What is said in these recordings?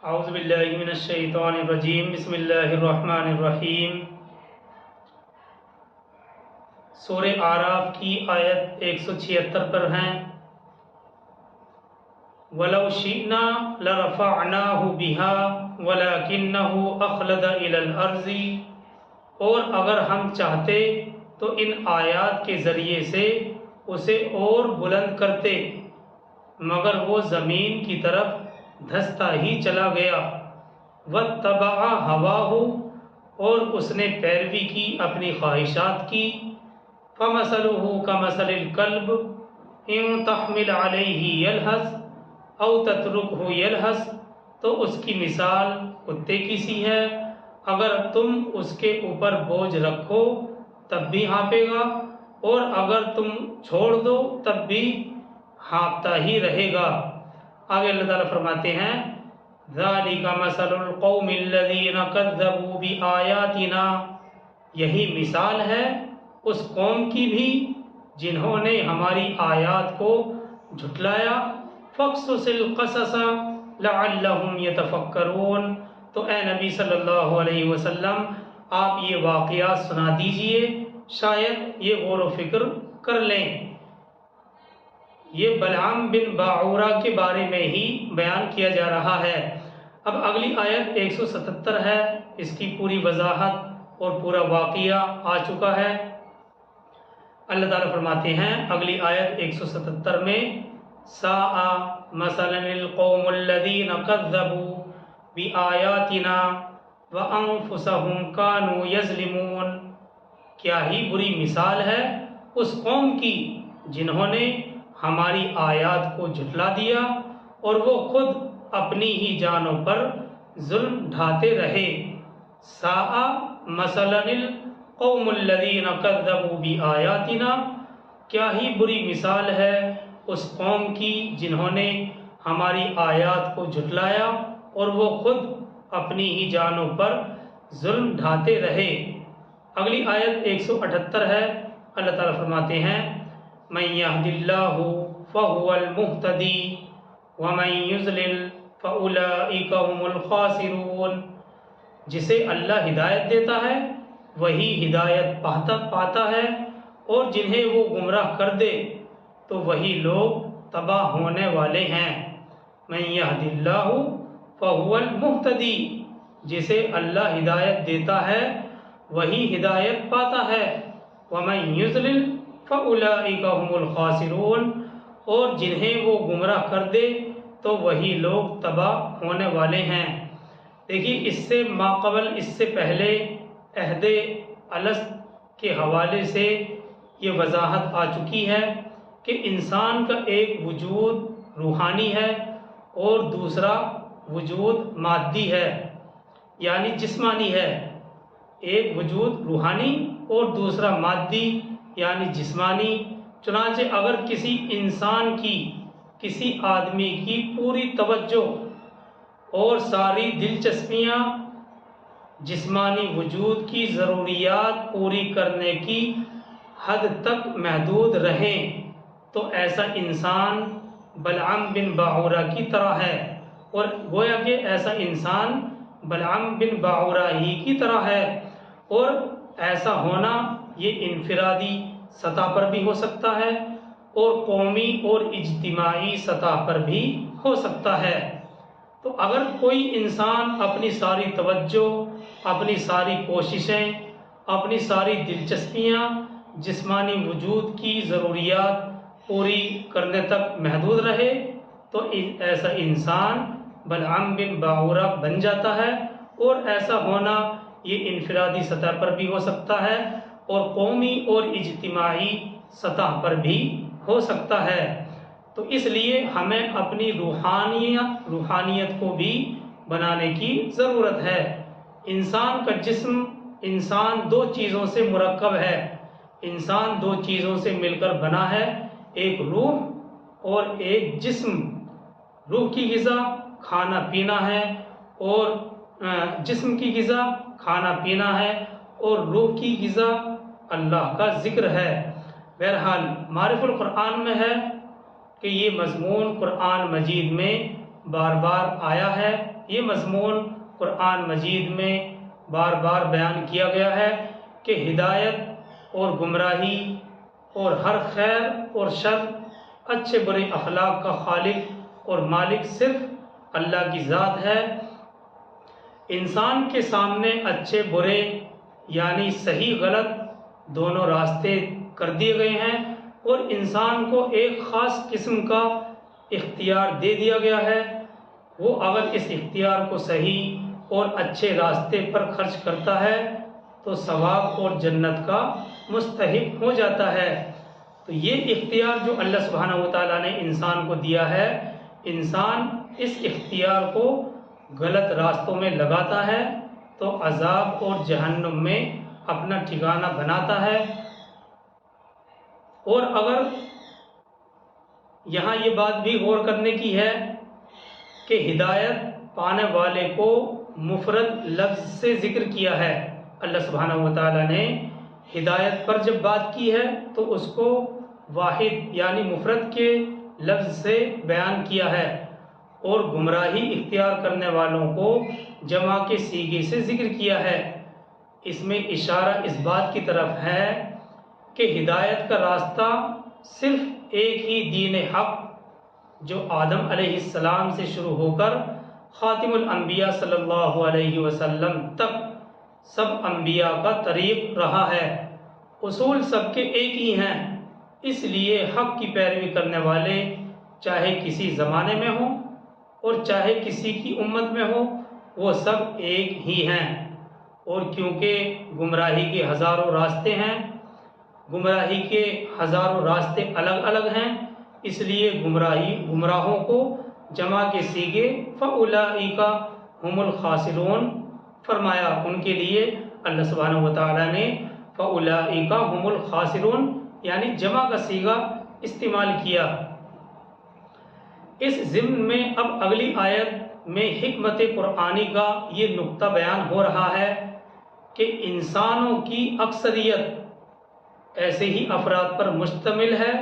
اعوذ باللہ من الشیطان الرجیم بسم اللہ الرحمن الرحیم۔ سورہ اعراف کی آیت 176 پر ہیں۔ وَلَوْ شِئْنَا لَرَفَعْنَاهُ بِهَا وَلَكِنَّهُ أَخْلَدَ إِلَى الْأَرْضِ، اور اگر ہم چاہتے تو ان آیات کے ذریعے سے اسے اور بلند کرتے، مگر وہ زمین کی طرف دھستا ہی چلا گیا۔ وَاتَّبَعَ هَوَاهُ، اور اس نے پیروی کی اپنی خواہشات کی۔ فَمَثَلُهُ كَمَثَلِ الْكَلْبِ إِن تَحْمِلْ عَلَيْهِ يَلْهَثْ أَوْ تَتْرُكْهُ يَلْهَثْ، تو اس کی مثال کتے کی سی ہے، اگر تم اس کے اوپر بوجھ رکھو تب بھی ہانپے گا، اور اگر تم چھوڑ دو تب بھی ہانپتا ہی رہے گا۔ آگے اللہ تعالیٰ فرماتے ہیں ذَلِكَ مَثَلُ الْقَوْمِ الَّذِينَ كَذَّبُوا بِآيَاتِنَا، یہی مثال ہے اس قوم کی بھی جنہوں نے ہماری آیات کو جھٹلایا۔ فَاقْصُصِ الْقَصَصَ لَعَلَّهُمْ يَتَفَكَّرُونَ، تو اے نبی صلی اللہ علیہ وسلم آپ یہ واقعات سنا دیجئے، شاید یہ غور و فکر کر لیں۔ یہ بلعام بن باعورہ کے بارے میں ہی بیان کیا جا رہا ہے۔ اب اگلی آیت 177 ہے، اس کی پوری وضاحت اور پورا واقعہ آ چکا ہے۔ اللہ تعالیٰ فرماتے ہیں اگلی آیت 177 میں سَاءَ مَثَلًا الْقَوْمُ الَّذِينَ كَذَّبُوا بِآيَاتِنَا وَأَنفُسَهُمْ كَانُوا يَظْلِمُونَ، کیا ہی بری مثال ہے اس قوم کی جنہوں نے ہماری آیات کو جھٹلا دیا اور وہ خود اپنی ہی جانوں پر ظلم ڈھاتے رہے۔ سَاءَ مَثَلًا الْقَوْمُ الَّذِينَ كَذَّبُوا بِآيَاتِنَا، کیا ہی بری مثال ہے اس قوم کی جنہوں نے ہماری آیات کو جھٹلایا اور وہ خود اپنی ہی جانوں پر ظلم ڈھاتے رہے۔ اگلی آیت 178 ہے، اللہ تعالیٰ فرماتے ہیں مَن يَهْدِ اللَّهُ فَهُوَ الْمُهْتَدِي وَمَن يُضْلِلْ فَأُولَئِكَ هُمُ الْخَاسِرُونَ، جسے اللہ ہدایت دیتا ہے وہی ہدایت پاتا ہے، اور جنہیں وہ گمراہ کر دے تو وہی لوگ تباہ ہونے والے ہیں۔ مَن يَهْدِ اللَّهُ فَهُوَ الْمُهْتَدِي، جسے اللہ ہدایت دیتا ہے وہی ہدایت پاتا ہے۔ وَمَن يُضْلِلْ فَأُولَئِكَ هُمُ الْخَاسِرُونَ، اور جنہیں وہ گمراہ کر دے تو وہی لوگ تباہ ہونے والے ہیں۔ دیکھیے اس سے ماقبل، اس سے پہلے عہد الست کے حوالے سے یہ وضاحت آ چکی ہے کہ انسان کا ایک وجود روحانی ہے اور دوسرا وجود مادی ہے، یعنی جسمانی ہے۔ ایک وجود روحانی اور دوسرا مادی یعنی جسمانی۔ چنانچہ اگر کسی انسان کی، کسی آدمی کی پوری توجہ اور ساری دلچسپیاں جسمانی وجود کی ضروریات پوری کرنے کی حد تک محدود رہیں تو ایسا انسان بلعام بن باعورہ کی طرح ہے، اور گویا کہ ایسا انسان بلعام بن باعورہ ہی کی طرح ہے، اور ایسا ہونا یہ انفرادی سطح پر بھی ہو سکتا ہے اور قومی اور اجتماعی سطح پر بھی ہو سکتا ہے۔ تو اگر کوئی انسان اپنی ساری توجہ، اپنی ساری کوششیں، اپنی ساری دلچسپیاں جسمانی وجود کی ضروریات پوری کرنے تک محدود رہے تو ایسا انسان بلعام بن باعورہ بن جاتا ہے، اور ایسا ہونا یہ انفرادی سطح پر بھی ہو سکتا ہے اور قومی اور اجتماعی سطح پر بھی ہو سکتا ہے۔ تو اس لیے ہمیں اپنی روحانیت کو بھی بنانے کی ضرورت ہے۔ انسان کا جسم، انسان دو چیزوں سے مرکب ہے، انسان دو چیزوں سے مل کر بنا ہے، ایک روح اور ایک جسم۔ روح کی غذا کھانا پینا ہے، اور جسم کی غذا کھانا پینا ہے، اور روح کی غذا اللہ کا ذکر ہے۔ بہرحال معرف القرآن میں ہے کہ یہ مضمون قرآن مجید میں بار بار آیا ہے۔ یہ مضمون قرآن مجید میں بار بار بیان کیا گیا ہے کہ ہدایت اور گمراہی اور ہر خیر اور شر، اچھے برے اخلاق کا خالق اور مالک صرف اللہ کی ذات ہے۔ انسان کے سامنے اچھے برے یعنی صحیح غلط دونوں راستے کر دیے گئے ہیں، اور انسان کو ایک خاص قسم کا اختیار دے دیا گیا ہے۔ وہ اگر اس اختیار کو صحیح اور اچھے راستے پر خرچ کرتا ہے تو ثواب اور جنت کا مستحق ہو جاتا ہے۔ تو یہ اختیار جو اللہ سبحانہ و تعالیٰ نے انسان کو دیا ہے، انسان اس اختیار کو غلط راستوں میں لگاتا ہے تو عذاب اور جہنم میں اپنا ٹھکانہ بناتا ہے۔ اور اگر یہاں یہ بات بھی غور کرنے کی ہے کہ ہدایت پانے والے کو مفرد لفظ سے ذکر کیا ہے۔ اللہ سبحانہ و تعالیٰ نے ہدایت پر جب بات کی ہے تو اس کو واحد یعنی مفرد کے لفظ سے بیان کیا ہے، اور گمراہی اختیار کرنے والوں کو جمع کے صیغے سے ذکر کیا ہے۔ اس میں اشارہ اس بات کی طرف ہے کہ ہدایت کا راستہ صرف ایک ہی دین حق جو آدم علیہ السلام سے شروع ہو کر خاتم الانبیاء صلی اللہ علیہ وسلم تک سب انبیاء کا طریق رہا ہے۔ اصول سب کے ایک ہی ہیں، اس لیے حق کی پیروی کرنے والے چاہے کسی زمانے میں ہوں اور چاہے کسی کی امت میں ہو، وہ سب ایک ہی ہیں۔ اور کیونکہ گمراہی کے ہزاروں راستے ہیں، گمراہی کے ہزاروں راستے الگ الگ ہیں، اس لیے گمراہوں کو جمع کے صیغے فَأُولَئِکَ هُمُ الْخَاسِرُونَ فرمایا۔ ان کے لیے اللہ سبحانہ و تعالیٰ نے فَأُولَئِکَ هُمُ الْخَاسِرُونَ یعنی جمع کا صیغہ استعمال کیا۔ اس ضمن میں اب اگلی آیت میں حکمت قرآنی کا یہ نقطہ بیان ہو رہا ہے کہ انسانوں کی اکثریت ایسے ہی افراد پر مشتمل ہے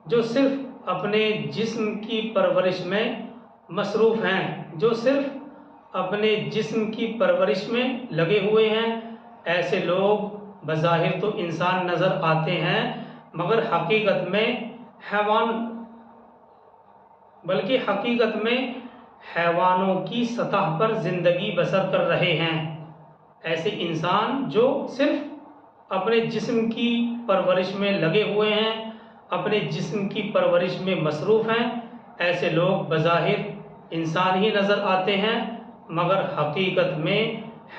جو صرف اپنے جسم کی پرورش میں مصروف ہیں، جو صرف اپنے جسم کی پرورش میں لگے ہوئے ہیں۔ ایسے لوگ بظاہر تو انسان نظر آتے ہیں مگر حقیقت میں حیوانوں کی سطح پر زندگی بسر کر رہے ہیں۔ ایسے انسان جو صرف اپنے جسم کی پرورش میں لگے ہوئے ہیں، اپنے جسم کی پرورش میں مصروف ہیں، ایسے لوگ بظاہر انسان ہی نظر آتے ہیں مگر حقیقت میں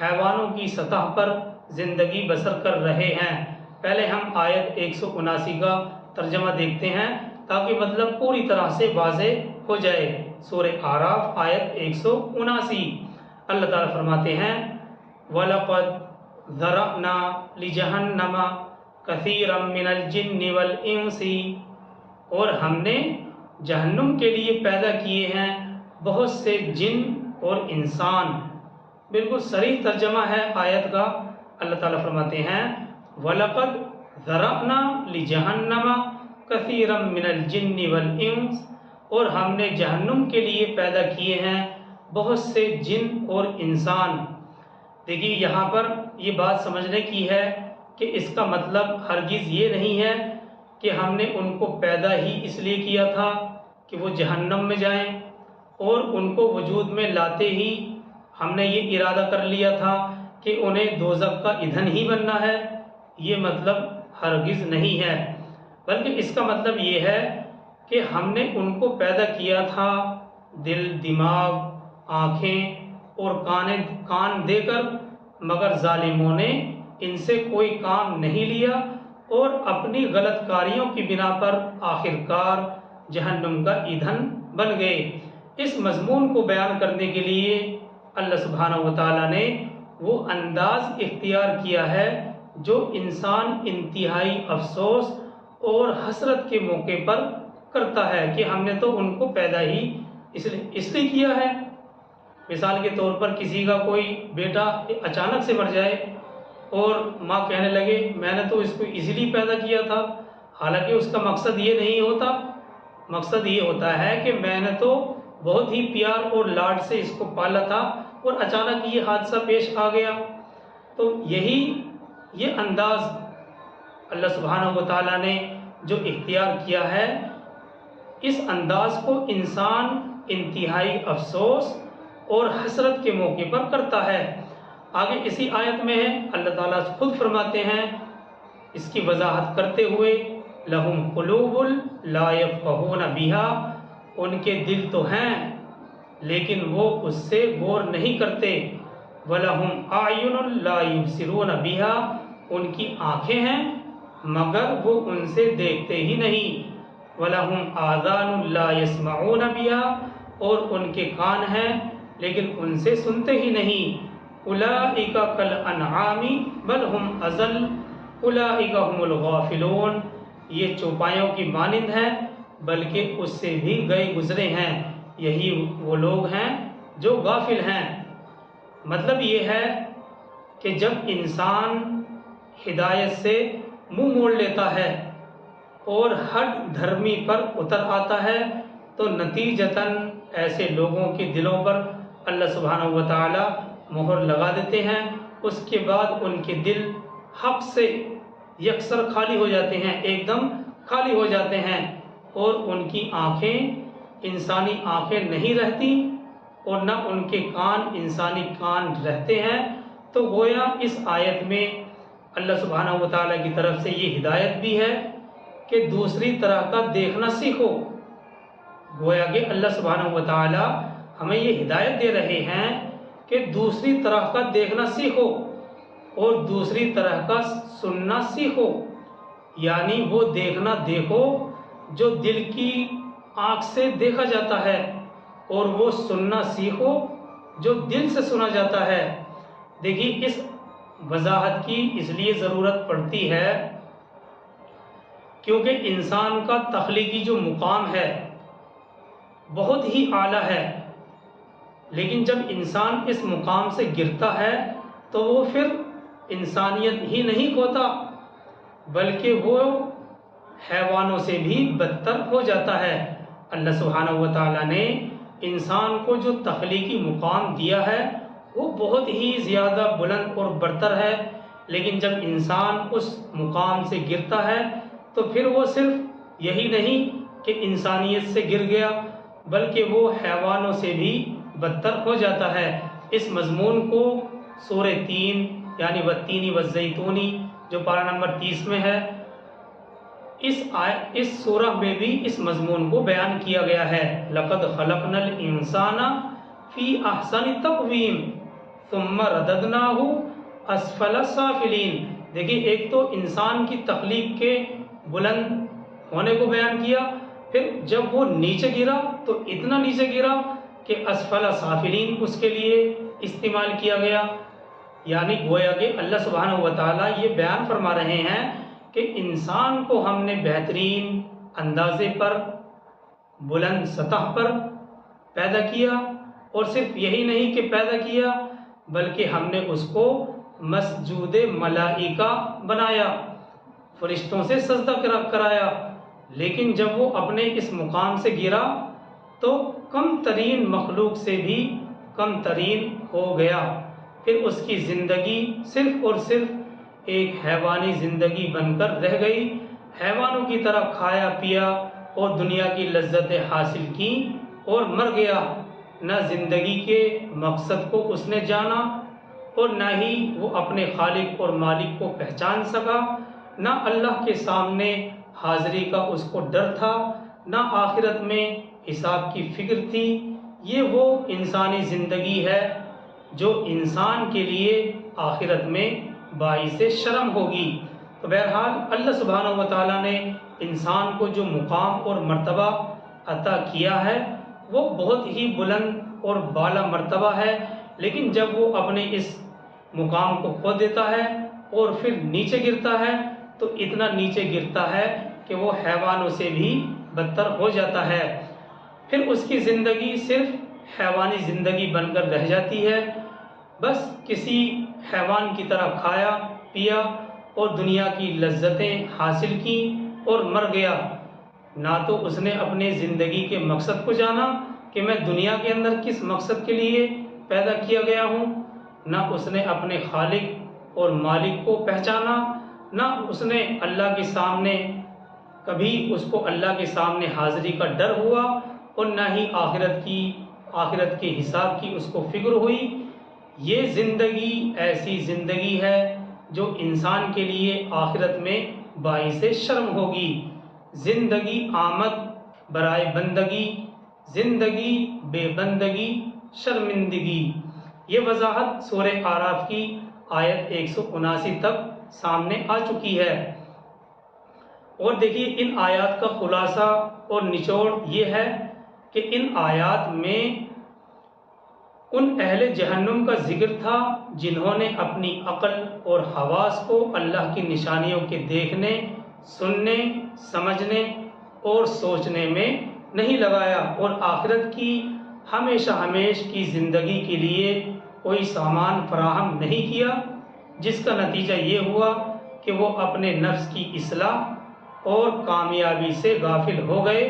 حیوانوں کی سطح پر زندگی بسر کر رہے ہیں۔ پہلے ہم آیت 179 کا ترجمہ دیکھتے ہیں تاکہ مطلب پوری طرح سے واضح ہو جائے۔ سورہ اعراف آیت 179، اللہ تعالیٰ فرماتے ہیں وَلَقَدْ ذَرَأْنَا لِجَهَنَّمَ كَثِيرًا مِنَ الْجِنِّ وَالْإِنسِ، اور ہم نے جہنم کے لیے پیدا کیے ہیں بہت سے جن اور انسان۔ بالکل صریح ترجمہ ہے آیت کا۔ اللہ تعالیٰ فرماتے ہیں وَلَقَدْ ذَرَأْنَا لِجَهَنَّمَ كَثِيرًا مِنَ الْجِنِّ وَالْإِنسِ، اور ہم نے جہنم کے لیے پیدا کیے ہیں بہت سے جن اور انسان۔ دیکھیے یہاں پر یہ بات سمجھنے کی ہے کہ اس کا مطلب ہرگز یہ نہیں ہے کہ ہم نے ان کو پیدا ہی اس لیے کیا تھا کہ وہ جہنم میں جائیں، اور ان کو وجود میں لاتے ہی ہم نے یہ ارادہ کر لیا تھا کہ انہیں دوزخ کا ایندھن ہی بننا ہے۔ یہ مطلب ہرگز نہیں ہے، بلکہ اس کا مطلب یہ ہے کہ ہم نے ان کو پیدا کیا تھا دل، دماغ، آنکھیں اور کان دے کر، مگر ظالموں نے ان سے کوئی کام نہیں لیا اور اپنی غلط کاریوں کی بنا پر آخرکار جہنم کا ایندھن بن گئے۔ اس مضمون کو بیان کرنے کے لیے اللہ سبحانہ و تعالیٰ نے وہ انداز اختیار کیا ہے جو انسان انتہائی افسوس اور حسرت کے موقع پر کرتا ہے کہ ہم نے تو ان کو پیدا ہی اس لیے کیا ہے۔ مثال کے طور پر کسی کا کوئی بیٹا اچانک سے مر جائے اور ماں کہنے لگے میں نے تو اس کو اسی لیے پیدا کیا تھا، حالانکہ اس کا مقصد یہ نہیں ہوتا۔ مقصد یہ ہوتا ہے کہ میں نے تو بہت ہی پیار اور لاڈ سے اس کو پالا تھا اور اچانک یہ حادثہ پیش آ گیا۔ تو یہ انداز اللہ سبحانہ و تعالیٰ نے جو اختیار کیا ہے، اس انداز کو انسان انتہائی افسوس اور حسرت کے موقع پر کرتا ہے۔ آگے اسی آیت میں ہے اللہ تعالیٰ خود فرماتے ہیں اس کی وضاحت کرتے ہوئے، لَهُمْ قُلُوبٌ لَا يَفْقَهُونَ بِهَا، ان کے دل تو ہیں لیکن وہ اس سے غور نہیں کرتے، وَلَهُمْ أَعْيُنٌ لَا يُبْصِرُونَ بِهَا، ان کی آنکھیں ہیں مگر وہ ان سے دیکھتے ہی نہیں، وَلَهُمْ آذَانٌ لَا يَسْمَعُونَ بِهَا، اور ان کے کان ہیں لیکن ان سے سنتے ہی نہیں، أُولَئِكَ كَالْأَنْعَامِ بَلْ هُمْ أَضَلُّ أُولَئِكَ هُمُ الْغَافِلُونَ، یہ چوپایوں کی مانند ہیں بلکہ اس سے بھی گئے گزرے ہیں، یہی وہ لوگ ہیں جو غافل ہیں۔ مطلب یہ ہے کہ جب انسان ہدایت سے منہ موڑ لیتا ہے اور ہٹ دھرمی پر اتر آتا ہے تو نتیجتاً ایسے لوگوں کے دلوں پر اللہ سبحانہ و تعالی مہر لگا دیتے ہیں، اس کے بعد ان کے دل حق سے یکسر خالی ہو جاتے ہیں، ایک دم خالی ہو جاتے ہیں، اور ان کی آنکھیں انسانی آنکھیں نہیں رہتی اور نہ ان کے کان انسانی کان رہتے ہیں۔ تو گویا اس آیت میں اللہ سبحانہ و تعالیٰ کی طرف سے یہ ہدایت بھی ہے کہ دوسری طرح کا دیکھنا سیکھو۔ گویا کہ اللہ سبحانہ و تعالیٰ ہمیں یہ ہدایت دے رہے ہیں کہ دوسری طرح کا دیکھنا سیکھو اور دوسری طرح کا سننا سیکھو، یعنی وہ دیکھنا دیکھو جو دل کی آنکھ سے دیکھا جاتا ہے، اور وہ سننا سیکھو جو دل سے سنا جاتا ہے۔ دیکھیے اس وضاحت کی اس لیے ضرورت پڑتی ہے کیونکہ انسان کا تخلیقی جو مقام ہے بہت ہی اعلیٰ ہے، لیکن جب انسان اس مقام سے گرتا ہے تو وہ پھر انسانیت ہی نہیں کھوتا بلکہ وہ حیوانوں سے بھی بدتر ہو جاتا ہے۔ اللہ سبحانہ و تعالیٰ نے انسان کو جو تخلیقی مقام دیا ہے وہ بہت ہی زیادہ بلند اور برتر ہے، لیکن جب انسان اس مقام سے گرتا ہے تو پھر وہ صرف یہی نہیں کہ انسانیت سے گر گیا بلکہ وہ حیوانوں سے بھی بدتر ہو جاتا ہے۔ اس مضمون کو سورہ 3 یعنی والتین والزیتون جو پارہ نمبر 30 میں ہے، اس سورہ میں بھی اس مضمون کو بیان کیا گیا ہے۔ لَقَدْ خَلَقْنَا الْإِنسَانَ فِي أَحْسَنِ تَقْوِيمٍ ثُمَّ رَدَدْنَاهُ أَسْفَلَ سَافِلِينَ۔ دیکھیے ایک تو انسان کی تخلیق کے بلند ہونے کو بیان کیا، پھر جب وہ نیچے گرا تو اتنا نیچے گرا کہ اسفل سافلین اس کے لیے استعمال کیا گیا، یعنی گویا کہ اللہ سبحانہ و تعالیٰ یہ بیان فرما رہے ہیں کہ انسان کو ہم نے بہترین اندازے پر بلند سطح پر پیدا کیا، اور صرف یہی نہیں کہ پیدا کیا بلکہ ہم نے اس کو مسجود ملائکہ بنایا، فرشتوں سے سجدہ کرایا، لیکن جب وہ اپنے اس مقام سے گرا تو کم ترین مخلوق سے بھی کم ترین ہو گیا، پھر اس کی زندگی صرف اور صرف ایک حیوانی زندگی بن کر رہ گئی، حیوانوں کی طرح کھایا پیا اور دنیا کی لذتیں حاصل کی اور مر گیا، نہ زندگی کے مقصد کو اس نے جانا اور نہ ہی وہ اپنے خالق اور مالک کو پہچان سکا، نہ اللہ کے سامنے حاضری کا اس کو ڈر تھا، نہ آخرت میں حساب کی فکر تھی۔ یہ وہ انسانی زندگی ہے جو انسان کے لیے آخرت میں باعث شرم ہوگی۔ تو بہرحال اللہ سبحانہ و تعالیٰ نے انسان کو جو مقام اور مرتبہ عطا کیا ہے وہ بہت ہی بلند اور بالا مرتبہ ہے، لیکن جب وہ اپنے اس مقام کو کھو دیتا ہے اور پھر نیچے گرتا ہے تو اتنا نیچے گرتا ہے کہ وہ حیوانوں سے بھی بدتر ہو جاتا ہے، پھر اس کی زندگی صرف حیوانی زندگی بن کر رہ جاتی ہے، بس کسی حیوان کی طرح کھایا پیا اور دنیا کی لذتیں حاصل کی اور مر گیا، نہ تو اس نے اپنے زندگی کے مقصد کو جانا کہ میں دنیا کے اندر کس مقصد کے لیے پیدا کیا گیا ہوں، نہ اس نے اپنے خالق اور مالک کو پہچانا، نہ اس نے اللہ کے سامنے کبھی اس کو اللہ کے سامنے حاضری کا ڈر ہوا، اور نہ ہی آخرت کے حساب کی اس کو فکر ہوئی۔ یہ زندگی ایسی زندگی ہے جو انسان کے لیے آخرت میں باعث شرم ہوگی۔ زندگی آمد برائے بندگی، زندگی بے بندگی شرمندگی۔ یہ وضاحت سورہ اعراف کی آیت 179 تک سامنے آ چکی ہے۔ اور دیکھیے ان آیات کا خلاصہ اور نچوڑ یہ ہے کہ ان آیات میں ان اہل جہنم کا ذکر تھا جنہوں نے اپنی عقل اور حواس کو اللہ کی نشانیوں کے دیکھنے، سننے، سمجھنے اور سوچنے میں نہیں لگایا، اور آخرت کی ہمیشہ ہمیش کی زندگی کے لیے کوئی سامان فراہم نہیں کیا، جس کا نتیجہ یہ ہوا کہ وہ اپنے نفس کی اصلاح اور کامیابی سے غافل ہو گئے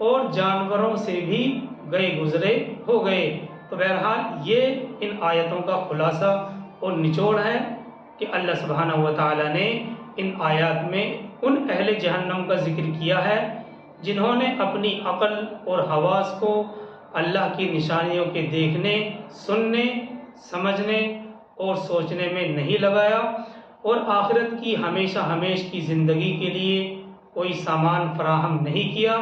اور جانوروں سے بھی گئے گزرے ہو گئے۔ تو بہرحال یہ ان آیتوں کا خلاصہ اور نچوڑ ہے کہ اللہ سبحانہ و تعالی نے ان آیات میں ان اہل جہنم کا ذکر کیا ہے جنہوں نے اپنی عقل اور حواس کو اللہ کی نشانیوں کے دیکھنے، سننے، سمجھنے اور سوچنے میں نہیں لگایا، اور آخرت کی ہمیشہ ہمیش کی زندگی کے لیے کوئی سامان فراہم نہیں کیا،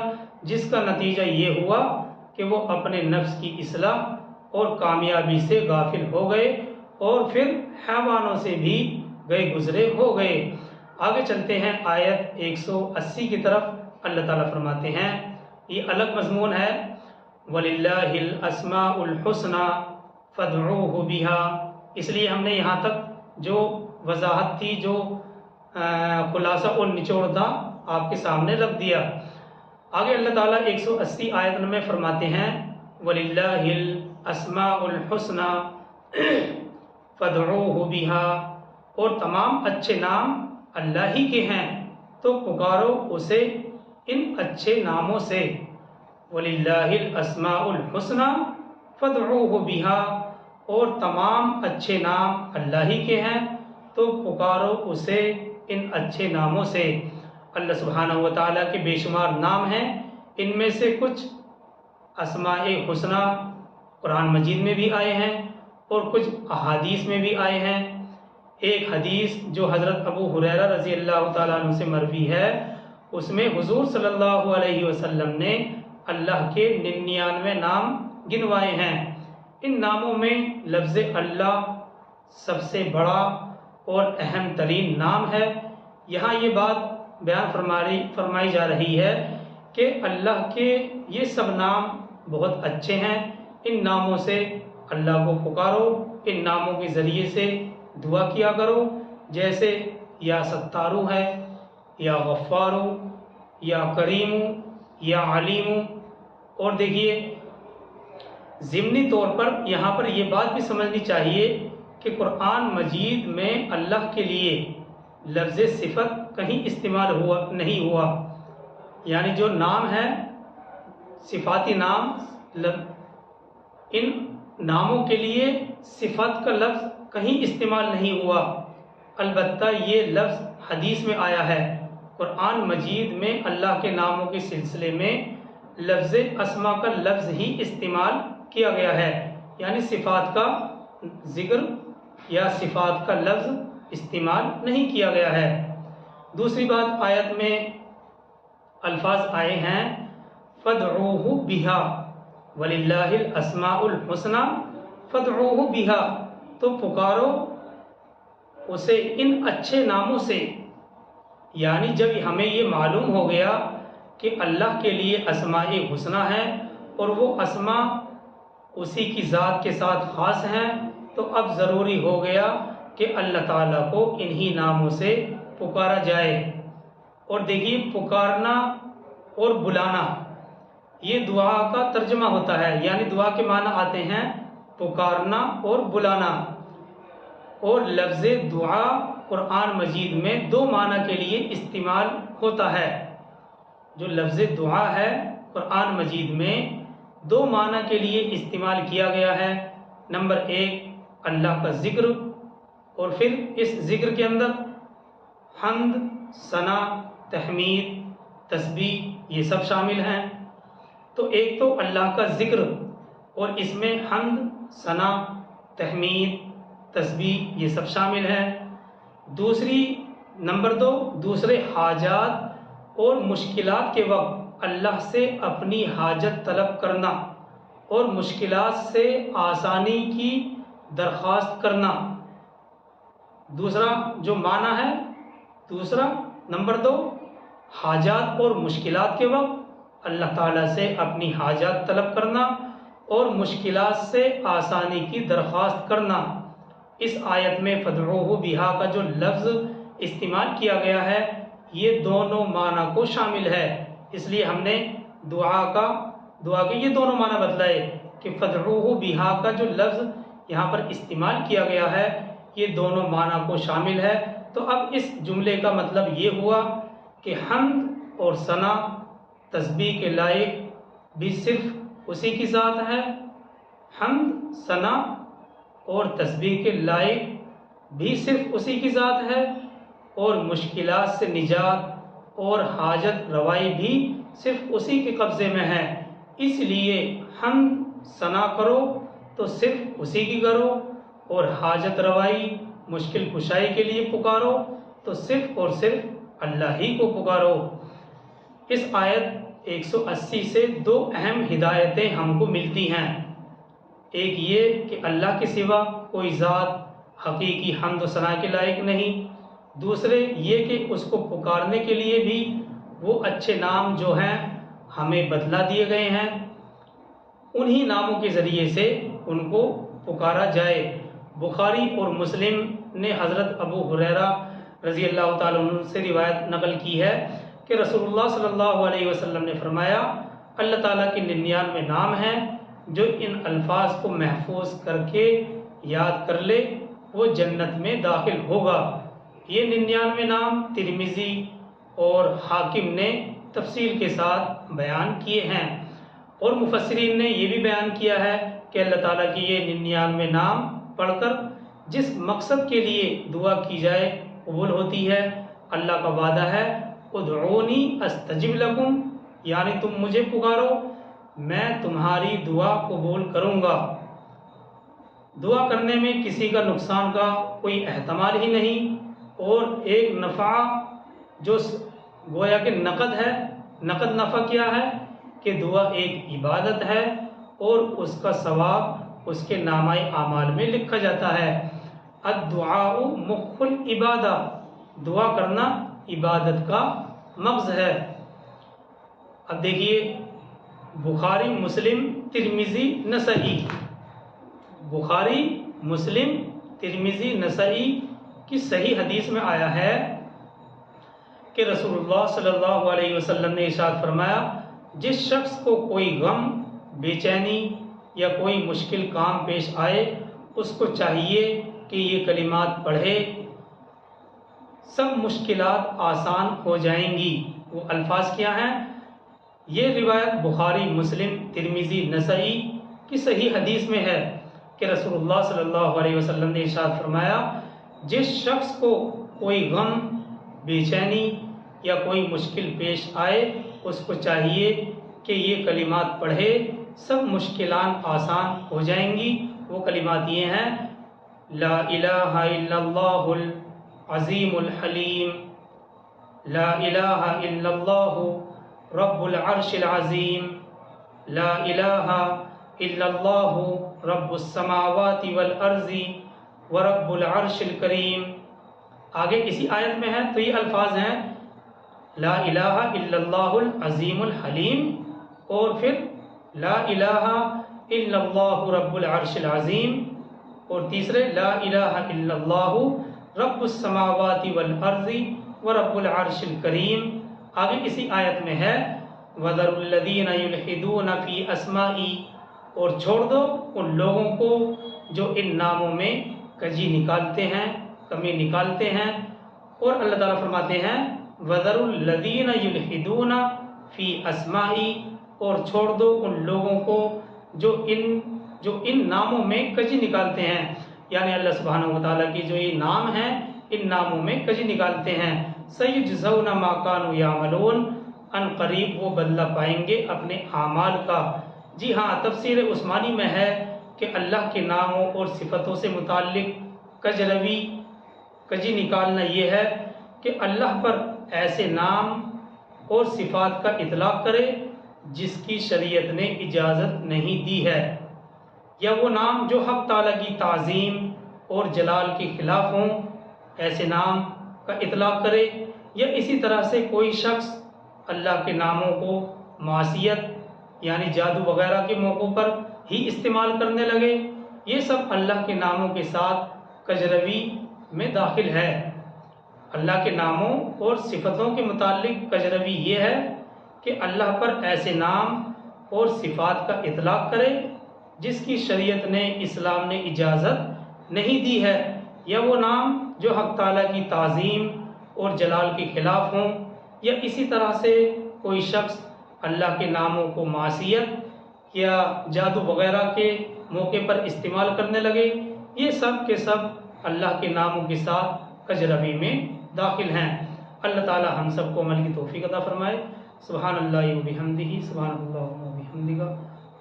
جس کا نتیجہ یہ ہوا کہ وہ اپنے نفس کی اصلاح اور کامیابی سے غافل ہو گئے اور پھر حیوانوں سے بھی گئے گزرے ہو گئے۔ آگے چلتے ہیں آیت 180 کی طرف۔ اللہ تعالیٰ فرماتے ہیں، یہ الگ مضمون ہے، وَلِلَّهِ الْأَسْمَاءُ الْحُسْنَى فَادْعُوهُ بِهَا۔ اس لیے ہم نے یہاں تک جو وضاحت تھی، جو خلاصہ اور نچوڑ تھا، آپ کے سامنے رکھ دیا۔ آگے اللہ تعالیٰ 180 آیت میں فرماتے ہیں، وَلِلَّهِ الْأَسْمَاءُ الْحُسْنَى فَادْعُوهُ بِهَا، اور تمام اچھے نام اللہ ہی کے ہیں، تو پکارو اسے ان اچھے ناموں سے۔ وَلِلَّهِ الْأَسْمَاءُ الْحُسْنَى فَادْعُوهُ بِهَا، اور تمام اچھے نام اللہ ہی کے ہیں، تو پکارو اسے ان اچھے ناموں سے۔ اللہ سبحانہ و تعالیٰ کے بے شمار نام ہیں، ان میں سے کچھ اسماء حسنہ قرآن مجید میں بھی آئے ہیں اور کچھ احادیث میں بھی آئے ہیں۔ ایک حدیث جو حضرت ابو ہریرہ رضی اللہ تعالیٰ عنہ سے مروی ہے، اس میں حضور صلی اللہ علیہ وسلم نے اللہ کے 99 نام گنوائے ہیں۔ ان ناموں میں لفظ اللہ سب سے بڑا اور اہم ترین نام ہے۔ یہاں یہ بات بیان فرمائی جا رہی ہے کہ اللہ کے یہ سب نام بہت اچھے ہیں، ان ناموں سے اللہ کو پکارو، ان ناموں کے ذریعے سے دعا کیا کرو، جیسے یا ستارو ہے، یا غفارو، یا کریمو، یا علیمو۔ اور دیکھیے ضمنی طور پر یہاں پر یہ بات بھی سمجھنی چاہیے کہ قرآن مجید میں اللہ کے لیے لفظ صفت کہیں استعمال نہیں ہوا، یعنی جو نام ہے صفاتی نام، ان ناموں کے لیے صفت کا لفظ کہیں استعمال نہیں ہوا۔ البتہ یہ لفظ حدیث میں آیا ہے۔ قرآن مجید میں اللہ کے ناموں کے سلسلے میں لفظ اسما کا لفظ ہی استعمال کیا گیا ہے، یعنی صفات کا ذکر یا صفات کا لفظ استعمال نہیں کیا گیا ہے۔ دوسری بات، آیت میں الفاظ آئے ہیں فَادْعُوهُ بِهَا، وَلِلَّهِ الْأَسْمَاءُ الْحُسْنَى فَادْعُوهُ بِهَا، تو پکارو اسے ان اچھے ناموں سے۔ یعنی جب ہمیں یہ معلوم ہو گیا کہ اللہ کے لیے اسماء حسنہ ہیں اور وہ اسماء اسی کی ذات کے ساتھ خاص ہیں، تو اب ضروری ہو گیا کہ اللہ تعالیٰ کو انہی ناموں سے پکارا جائے۔ اور دیکھیے پکارنا اور بلانا یہ دعا کا ترجمہ ہوتا ہے، یعنی دعا کے معنی آتے ہیں پکارنا اور بلانا۔ اور لفظ دعا قرآن مجید میں دو معنی کے لیے استعمال ہوتا ہے۔ جو لفظ دعا ہے قرآن مجید میں دو معنی کے لیے استعمال کیا گیا ہے۔ نمبر ایک اللہ کا ذکر، اور پھر اس ذکر کے اندر حمد، ثنا، تحمید، تسبیح یہ سب شامل ہیں۔ تو ایک تو اللہ کا ذکر اور اس میں حمد، ثنا، تحمید، تسبیح یہ سب شامل ہے۔ نمبر دو دوسرے حاجات اور مشکلات کے وقت اللہ سے اپنی حاجت طلب کرنا اور مشکلات سے آسانی کی درخواست کرنا۔ دوسرا جو معنی ہے، نمبر دو حاجات اور مشکلات کے وقت اللہ تعالیٰ سے اپنی حاجات طلب کرنا اور مشکلات سے آسانی کی درخواست کرنا۔ اس آیت میں فدعوہ بہا کا جو لفظ استعمال کیا گیا ہے یہ دونوں معنی کو شامل ہے، اس لیے ہم نے دعا کے یہ دونوں معنی بتلائے کہ فدعوہ بہا کا جو لفظ یہاں پر استعمال کیا گیا ہے یہ دونوں معنی کو شامل ہے۔ تو اب اس جملے کا مطلب یہ ہوا کہ حمد اور ثنا تسبیح کے لائق بھی صرف اسی کی ذات ہے، حمد، ثنا اور تسبیح کے لائق بھی صرف اسی کی ذات ہے، اور مشکلات سے نجات اور حاجت روائی بھی صرف اسی کے قبضے میں ہے۔ اس لیے حمد ثنا کرو تو صرف اسی کی کرو، اور حاجت روائی مشکل کشائی کے لیے پکارو تو صرف اور صرف اللہ ہی کو پکارو۔ اس آیت 180 سے دو اہم ہدایتیں ہم کو ملتی ہیں۔ ایک یہ کہ اللہ کے سوا کوئی ذات حقیقی حمد و ثنا کے لائق نہیں، دوسرے یہ کہ اس کو پکارنے کے لیے بھی وہ اچھے نام جو ہیں ہمیں بتلا دیے گئے ہیں، انہی ناموں کے ذریعے سے ان کو پکارا جائے۔ بخاری اور مسلم نے حضرت ابو ہریرہ رضی اللہ تعالیٰ عنہ سے روایت نقل کی ہے کہ رسول اللہ صلی اللہ علیہ وسلم نے فرمایا اللہ تعالیٰ کے 99 نام ہیں، جو ان الفاظ کو محفوظ کر کے یاد کر لے وہ جنت میں داخل ہوگا۔ یہ 99 نام ترمذی اور حاکم نے تفصیل کے ساتھ بیان کیے ہیں، اور مفسرین نے یہ بھی بیان کیا ہے کہ اللہ تعالیٰ کی یہ 99 نام پڑھ کر جس مقصد کے لیے دعا کی جائے قبول ہوتی ہے۔ اللہ کا وعدہ ہے ادعونی استجب لکم، یعنی تم مجھے پکارو میں تمہاری دعا قبول کروں گا۔ دعا کرنے میں کسی کا نقصان کا کوئی احتمال ہی نہیں، اور ایک نفع جو گویا کہ نقد ہے، نقد نفع کیا ہے کہ دعا ایک عبادت ہے اور اس کا ثواب اس کے نامہ اعمال میں لکھا جاتا ہے۔ الدعاء مخ العبادہ، دعا کرنا عبادت کا مغز ہے۔ اب دیکھیے بخاری، مسلم، ترمذی، نسائی، بخاری، مسلم، ترمذی، نسائی کی صحیح حدیث میں آیا ہے کہ رسول اللہ صلی اللہ علیہ وسلم نے ارشاد فرمایا جس شخص کو کوئی غم، بے چینی یا کوئی مشکل کام پیش آئے اس کو چاہیے کہ یہ کلمات پڑھے، سب مشکلات آسان ہو جائیں گی۔ وہ الفاظ کیا ہیں؟ یہ روایت بخاری، مسلم، ترمذی، نسائی کی صحیح حدیث میں ہے کہ رسول اللہ صلی اللہ علیہ وسلم نے ارشاد فرمایا جس شخص کو کوئی غم، بے چینی یا کوئی مشکل پیش آئے اس کو چاہیے کہ یہ کلمات پڑھے، سب مشکلات آسان ہو جائیں گی۔ وہ کلمات یہ ہیں لا الہ الا اللہ العظیم الحلیم، لا الہ الا اللہ رب العرش العظیم، لا الہ الا اللہ رب السماوات والارض ورب العرش الکریم۔ آگے اسی آیت میں ہے تو یہ الفاظ ہیں لا الہ الا اللہ العظیم الحلیم، اور پھر لا الہ الا اللہ رب العرش العظیم، اور تیسرے لا الہ الا اللہ رب السماوات والارض ورب العرش الکریم۔ آگے اسی آیت میں ہے وَذَرُوا الَّذِينَ يُلْحِدُونَ فِي أَسْمَائِي، اور چھوڑ دو ان لوگوں کو جو ان ناموں میں کجی نکالتے ہیں، کمی نکالتے ہیں۔ اور اللہ تعالیٰ فرماتے ہیں وَذَرُوا الَّذِينَ يُلْحِدُونَ فِي أَسْمَائِي، اور چھوڑ دو ان لوگوں کو جو ان ناموں میں کجی نکالتے ہیں، یعنی اللہ سبحانہ و تعالیٰ کی جو یہ نام ہیں ان ناموں میں کجی نکالتے ہیں۔ سَيُجْزَوْنَ مَا كَانُوا يَعْمَلُونَ، ان قریب وہ بدلہ پائیں گے اپنے اعمال کا۔ جی ہاں، تفسیر عثمانی میں ہے کہ اللہ کے ناموں اور صفتوں سے متعلق کجی نکالنا یہ ہے کہ اللہ پر ایسے نام اور صفات کا اطلاق کرے جس کی شریعت نے اجازت نہیں دی ہے، یا وہ نام جو حق تعالیٰ کی تعظیم اور جلال کے خلاف ہوں، ایسے نام کا اطلاق کرے، یا اسی طرح سے کوئی شخص اللہ کے ناموں کو معصیت یعنی جادو وغیرہ کے موقعوں پر ہی استعمال کرنے لگے، یہ سب اللہ کے ناموں کے ساتھ کجروی میں داخل ہے۔ اللہ کے ناموں اور صفتوں کے متعلق کجروی یہ ہے کہ اللہ پر ایسے نام اور صفات کا اطلاق کرے جس کی شریعت نے اسلام نے اجازت نہیں دی ہے، یا وہ نام جو حق تعالیٰ کی تعظیم اور جلال کے خلاف ہوں، یا اسی طرح سے کوئی شخص اللہ کے ناموں کو معصیت یا جادو وغیرہ کے موقع پر استعمال کرنے لگے، یہ سب کے سب اللہ کے ناموں کے ساتھ کجروی میں داخل ہیں۔ اللہ تعالی ہم سب کو عمل کی توفیق عطا فرمائے۔ سبحان اللہ و بحمدہ، سبحان اللہ و بحمدہ،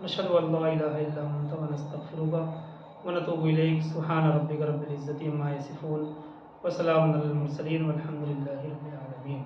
نشہد ان لا الہ الا انت ونستغفرک ونتوب الیک۔ سبحان ربک رب العزۃ عما یصفون وسلام علی المرسلین والحمد للہ رب العالمین۔